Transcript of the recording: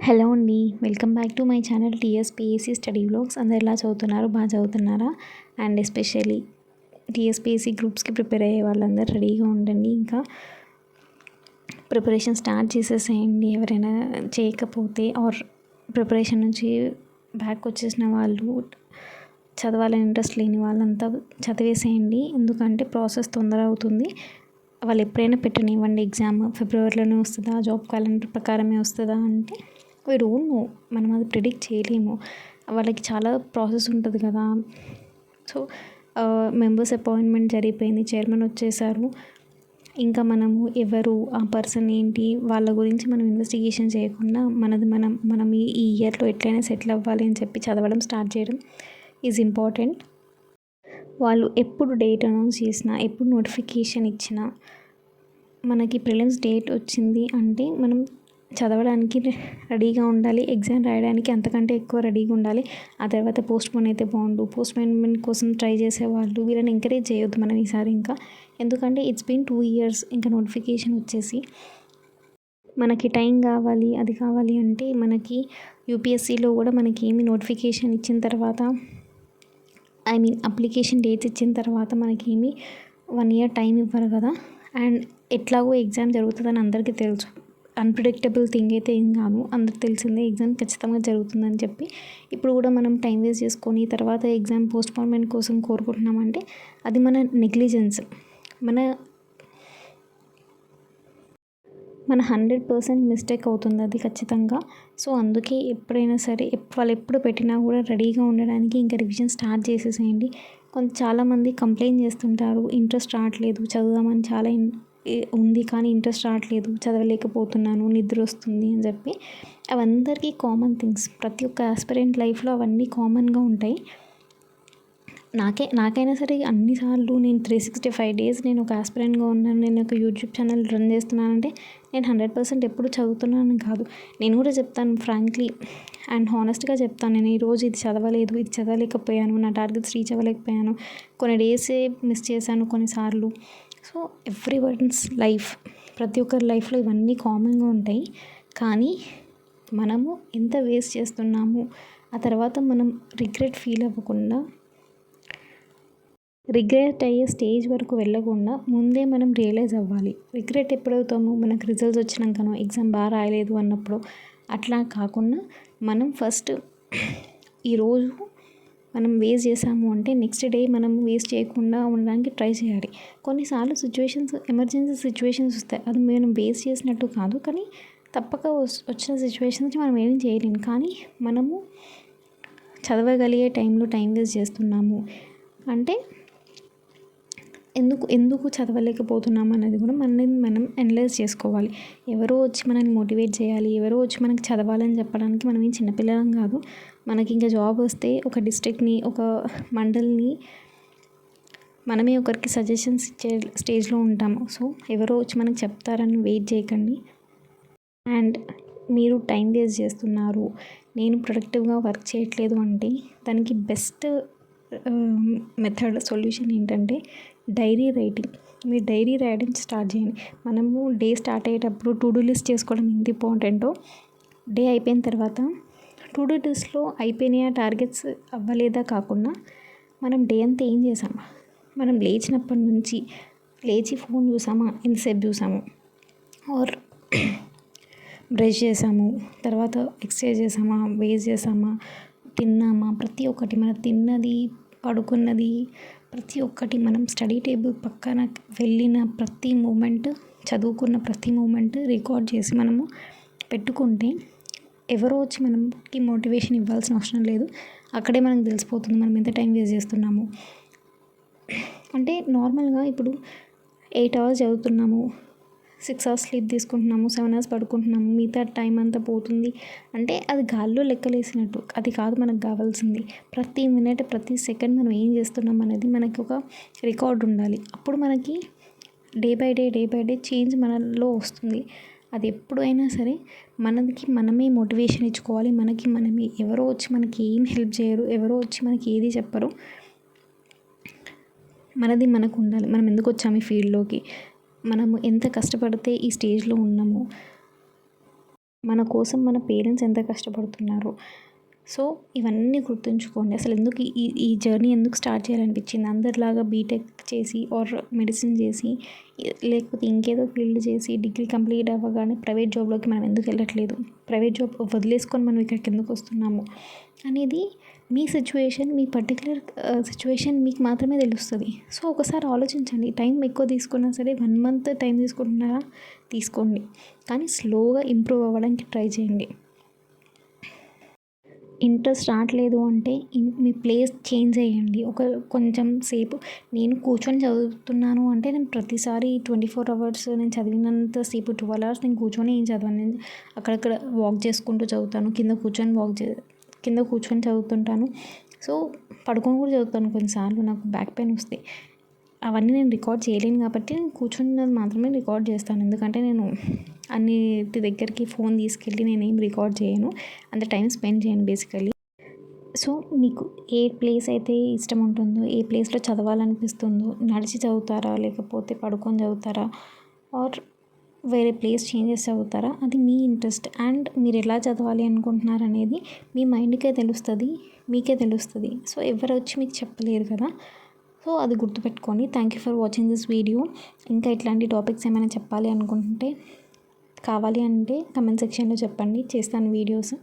Hello అండి. Welcome back to my channel TSPSC study vlogs. అందరు ఎలా చదువుతున్నారు? బాగా చదువుతున్నారా? అండ్ ఎస్పెషల్లీ టీఎస్పీఎస్సీ గ్రూప్స్కి ప్రిపేర్ అయ్యే వాళ్ళందరూ రెడీగా ఉండండి. ఇంకా ప్రిపరేషన్ స్టార్ట్ చేసేసేయండి. ఎవరైనా చేయకపోతే ఆర్ ప్రిపరేషన్ నుంచి బ్యాక్ వచ్చేసిన వాళ్ళు, చదవాలని ఇంట్రెస్ట్ లేని వాళ్ళంతా చదివేసేయండి. ఎందుకంటే ప్రాసెస్ తొందర అవుతుంది. వాళ్ళు ఎప్పుడైనా పెట్టనివ్వండి. ఎగ్జామ్ ఫిబ్రవరిలోనే వస్తుందా, జాబ్ క్యాలెండర్ ప్రకారమే వస్తుందా అంటే వీ డోంట్ నో. మనం అది ప్రిడిక్ట్ చేయలేము. వాళ్ళకి చాలా ప్రాసెస్ ఉంటుంది కదా. సో మెంబర్స్ అపాయింట్మెంట్ జరిగిపోయింది, చైర్మన్ వచ్చేసారు. ఇంకా మనము ఎవరు, ఆ పర్సన్ ఏంటి, వాళ్ళ గురించి మనం ఇన్వెస్టిగేషన్ చేయకుండా మనం ఈ ఇయర్లో ఎట్లయినా సెటిల్ అవ్వాలి అని చెప్పి చదవడం స్టార్ట్ చేయడం ఈజ్ ఇంపార్టెంట్. వాళ్ళు ఎప్పుడు డేట్ అనౌన్స్ చేసినా, ఎప్పుడు నోటిఫికేషన్ ఇచ్చినా, మనకి ప్రిలిమ్స్ డేట్ వచ్చింది అంటే మనం చదవడానికి రెడీగా ఉండాలి. ఎగ్జామ్ రాయడానికి అంతకంటే ఎక్కువ రెడీగా ఉండాలి. ఆ తర్వాత పోస్ట్పోన్ అయితే బాగుండు. పోస్ట్పోన్మెంట్ కోసం ట్రై చేసేవాళ్ళు వీళ్ళని ఎంకరేజ్ చేయొద్దు మనం ఈసారి. ఇంకా ఎందుకంటే ఇట్స్ బీన్ 2 years. ఇంకా నోటిఫికేషన్ వచ్చేసి మనకి టైం కావాలి, అది కావాలి అంటే మనకి యూపీఎస్సీలో కూడా మనకి ఏమి నోటిఫికేషన్ ఇచ్చిన తర్వాత, అప్లికేషన్ డేట్స్ ఇచ్చిన తర్వాత మనకేమి 1 year టైం ఇవ్వరు కదా. అండ్ ఎట్లాగో ఎగ్జామ్ జరుగుతుందని అందరికీ తెలుసు. అన్ప్రిడిక్టబుల్ థింగ్ అయితే ఏం కాదు, అందరికి తెలిసిందే. ఎగ్జామ్ ఖచ్చితంగా జరుగుతుందని చెప్పి ఇప్పుడు కూడా మనం టైం వేస్ట్ చేసుకొని తర్వాత ఎగ్జామ్ పోస్ట్పోన్మెంట్ కోసం కోరుకుంటున్నామంటే అది మన నెగ్లిజెన్స్, మన 100% మిస్టేక్ అవుతుంది అది ఖచ్చితంగా. సో అందుకే ఎప్పుడైనా సరే వాళ్ళు ఎప్పుడు పెట్టినా కూడా రెడీగా ఉండడానికి ఇంకా రివిజన్ స్టార్ట్ చేసేసేయండి. చాలామంది కంప్లైంట్ చేస్తుంటారు, ఇంట్రెస్ట్ రావట్లేదు, చదువుదామని చాలా ఉంది కానీ ఇంట్రెస్ట్ రావట్లేదు, చదవలేకపోతున్నాను, నిద్ర వస్తుంది అని చెప్పి. అవందరికీ కామన్ థింగ్స్. ప్రతి ఒక్క ఆస్పిరెంట్ లైఫ్లో అవన్నీ కామన్గా ఉంటాయి. నాకైనా సరే అన్నిసార్లు నేను 365 days నేను ఒక ఆస్పిరెంట్గా ఉన్నాను, నేను ఒక యూట్యూబ్ ఛానల్ రన్ చేస్తున్నానంటే నేను 100% ఎప్పుడు చదువుతున్నాను కాదు. నేను కూడా చెప్తాను ఫ్రాంక్లీ అండ్ హానెస్ట్గా చెప్తాను. నేను ఈరోజు ఇది చదవలేదు, ఇది చదవలేకపోయాను, నా టార్గెట్స్ రీచ్ అవ్వలేకపోయాను, కొన్ని డేసే మిస్ చేశాను కొన్నిసార్లు. సో ఎవ్రీవన్స్ లైఫ్, ప్రతి ఒక్కరి లైఫ్లో ఇవన్నీ కామన్గా ఉంటాయి. కానీ మనము ఎంత వేస్ట్ చేస్తున్నాము, ఆ తర్వాత మనం రిగ్రెట్ ఫీల్ అవ్వకుండా, రిగ్రెట్ అయ్యే స్టేజ్ వరకు వెళ్ళకుండా ముందే మనం రియలైజ్ అవ్వాలి. రిగ్రెట్ ఎప్పుడవుతాము, మనకు రిజల్ట్స్ వచ్చినాకనో, ఎగ్జామ్ బాగా రాయలేదు అన్నప్పుడు. అట్లా కాకుండా మనం ఫస్ట్ ఈరోజు మనం వేస్ట్ చేసాము అంటే నెక్స్ట్ డే మనం వేస్ట్ చేయకుండా ఉండడానికి ట్రై చేయాలి. కొన్నిసార్లు ఎమర్జెన్సీ సిచ్యువేషన్స్ వస్తాయి. అది మనం వేస్ట్ చేసినట్టు కాదు, కానీ తప్పక వచ్చిన సిచ్యువేషన్స్ మనం ఏం చేయలేము. కానీ మనము చదవగలిగే టైంలో టైం వేస్ట్ చేస్తున్నాము అంటే ఎందుకు చదవలేకపోతున్నాము అనేది కూడా మనం అనలైజ్ చేసుకోవాలి. ఎవరో వచ్చి మనల్ని మోటివేట్ చేయాలి, ఎవరో వచ్చి మనకి చదవాలని చెప్పడానికి మనం ఏం చిన్నపిల్లలం కాదు. మనకి ఇంకా జాబ్ వస్తే ఒక డిస్ట్రిక్ట్ని, ఒక మండల్ని మనమే ఒకరికి సజెషన్స్ ఇచ్చే స్టేజ్లో ఉంటాము. సో ఎవరో వచ్చి మనకు చెప్తారని వెయిట్ చేయకండి. అండ్ మీరు టైం వేస్ట్ చేస్తున్నారు, నేను ప్రొడక్టివ్గా వర్క్ చేయట్లేదు అంటే దానికి బెస్ట్ మెథడ్, సొల్యూషన్ ఏంటంటే డైరీ రైటింగ్. మీరు డైరీ రాయడం స్టార్ట్ చేయండి. మనము డే స్టార్ట్ అయ్యేటప్పుడు టు డూ లిస్ట్ చేసుకోవడం ఎంత ఇంపార్టెంటో, డే అయిపోయిన తర్వాత టు డూ లిస్ట్లో అయిపోయినాయా, టార్గెట్స్ అవ్వలేదా కాకుండా మనం డే అంతా ఏం చేసామా, మనం లేచినప్పటి నుంచి లేచి ఫోన్ చూసామా, ఎంతసేపు చూసాము, ఆర్ బ్రష్ చేసాము, తర్వాత ఎక్సర్సైజ్ చేసామా, వేస్ట్ చేసామా, తిన్నామా, ప్రతి ఒక్కటి మనం తిన్నది, పడుకున్నది, ప్రతి ఒక్కటి మనం స్టడీ టేబుల్ పక్కన వెళ్ళిన ప్రతి మూమెంట్, చదువుకున్న ప్రతి మూమెంట్ రికార్డ్ చేసి మనము పెట్టుకుంటే ఎవరో వచ్చి మనకి మోటివేషన్ ఇవ్వాల్సిన అవసరం లేదు. అక్కడే మనకు తెలిసిపోతుంది మనం ఎంత టైం వేస్ట్ చేస్తున్నాము. అంటే నార్మల్గా ఇప్పుడు 8 hours చదువుతున్నాము, 6 hours స్లీప్ తీసుకుంటున్నాము, 7 hours పడుకుంటున్నాము, మిగతా టైం అంతా పోతుంది అంటే అది గాల్లో లెక్కలేసినట్టు. అది కాదు మనకు కావాల్సింది. ప్రతి మినిట్, ప్రతి సెకండ్ మనం ఏం చేస్తున్నాం అనేది మనకి ఒక రికార్డ్ ఉండాలి. అప్పుడు మనకి డే బై డే చేంజ్ మనలో వస్తుంది. అది ఎప్పుడైనా సరే మనమే మోటివేషన్ ఇచ్చుకోవాలి. మనమే, ఎవరో వచ్చి మనకి ఏం హెల్ప్ చేయరు, ఎవరో వచ్చి మనకి ఏది చెప్పరు. మనది మనకు ఉండాలి. మనం ఎందుకు వచ్చాము ఈ ఫీల్డ్లోకి, మనము ఎంత కష్టపడితే ఈ స్టేజ్లో ఉన్నాము, మన కోసం మన పేరెంట్స్ ఎంత కష్టపడుతున్నారు. సో ఇవన్నీ గుర్తుంచుకోండి. అసలు ఎందుకు ఈ ఈ జర్నీ ఎందుకు స్టార్ట్ చేయాలనిపించింది. అందరిలాగా బీటెక్ చేసి ఆర్ మెడిసిన్ చేసి లేకపోతే ఇంకేదో ఫీల్డ్ చేసి డిగ్రీ కంప్లీట్ అవ్వగానే ప్రైవేట్ జాబ్లోకి మనం ఎందుకు వెళ్ళట్లేదు, ప్రైవేట్ జాబ్ వదిలేసుకొని మనం ఇక్కడికి ఎందుకు వస్తున్నాము అనేది మీ సిచ్యువేషన్, మీ పర్టికులర్ సిచ్యువేషన్ మీకు మాత్రమే తెలుస్తుంది. సో ఒకసారి ఆలోచించండి. టైం ఎక్కువ తీసుకున్నా సరే 1 మంత్ టైం తీసుకుంటున్నారా తీసుకోండి, కానీ స్లోగా ఇంప్రూవ్ అవ్వడానికి ట్రై చేయండి. ఇంట్రెస్ట్ రావట్లేదు అంటే మీ ప్లేస్ చేంజ్ చేయండి. కొంచెం సేపు నేను కూర్చొని చదువుతున్నాను అంటే నేను ప్రతిసారి 24 అవర్స్ నేను చదివినంత సేపు 12 అవర్స్ నేను కూర్చొని ఏం చదవను. నేను అక్కడక్కడ వాక్ చేసుకుంటూ చదువుతాను. కింద కూర్చొని చదువుతుంటాను. సో పడుకొని కూడా చదువుతాను. కొన్నిసార్లు నాకు బ్యాక్ పెయిన్ వస్తే అవన్నీ నేను రికార్డ్ చేయలేను కాబట్టి నేను కూర్చున్నది మాత్రమే రికార్డ్ చేస్తాను. ఎందుకంటే నేను అన్నిటి దగ్గరికి ఫోన్ తీసుకెళ్ళి నేనేం రికార్డ్ చేయను, అంత టైం స్పెండ్ చేయను బేసికల్లీ. సో మీకు ఏ ప్లేస్ అయితే ఇష్టం ఉంటుందో, ఏ ప్లేస్లో చదవాలనిపిస్తుందో, నడిచి చదువుతారా లేకపోతే పడుకొని చదువుతారా ఆర్ వేరే ప్లేస్ చేంజ్ చేసి చదువుతారా, అది మీ ఇంట్రెస్ట్. అండ్ మీరు ఎలా చదవాలి అనుకుంటున్నారు అనేది మీ మైండ్కే తెలుస్తుంది, మీకే తెలుస్తుంది. సో ఎవరు వచ్చి మీకు చెప్పలేరు కదా. సో అది గుర్తుపెట్టుకోండి. Thank you for watching this video. ఇంకా ఇట్లాంటి టాపిక్స్ ఏమైనా చెప్పాలి అనుకుంటుంటే కావాలి అంటే కమెంట్ సెక్షన్లో చెప్పండి, చేస్తాను వీడియోస్.